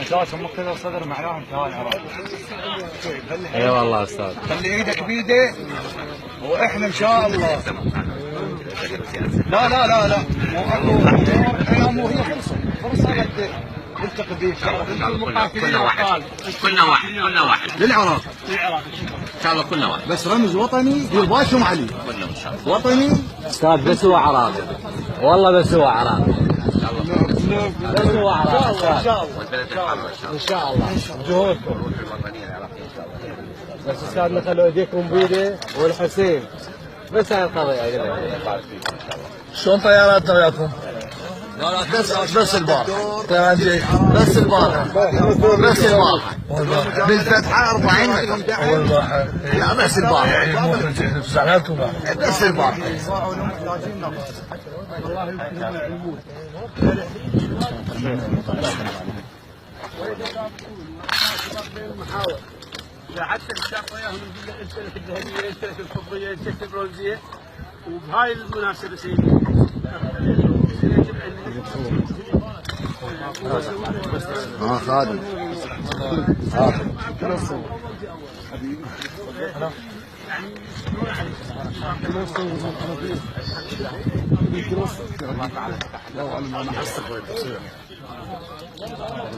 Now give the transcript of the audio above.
اساسهم مقتدى الصدر معناهم شهاده العراق. اي والله استاذ. خلي ايدك بيده واحنا ان شاء الله. لا لا لا لا مو اكو امور، مو هي فرصه نلتقي به ان شاء الله. كلنا واحد للعراق ان شاء الله، كلنا واحد. بس رمز وطني دير بالكم عليه. كلنا ان شاء الله وطني استاذ. بس هو عراقي والله، بس هو عراقي. بس هو عراقي ان شاء الله. والبلد الحر ان شاء الله جهودكم. الوطنيه العراقيه ان شاء الله. بس استاذ خلوا ايديكم بيده والحسين. بس هاي القضيه يبارك فيكم ان شاء الله. شلون طياراتنا وياكم؟ بس البارحه طيران جيش بس البارحه بالفتحه 40 والباحة. لا بس البارحه يعني مو زعلانكم بس البارحه. حتى الشرطه وياهم السلك الذهبيه، السلك الفضيه، السلك البرونزيه، وبهاي المناسبه سيدي خادم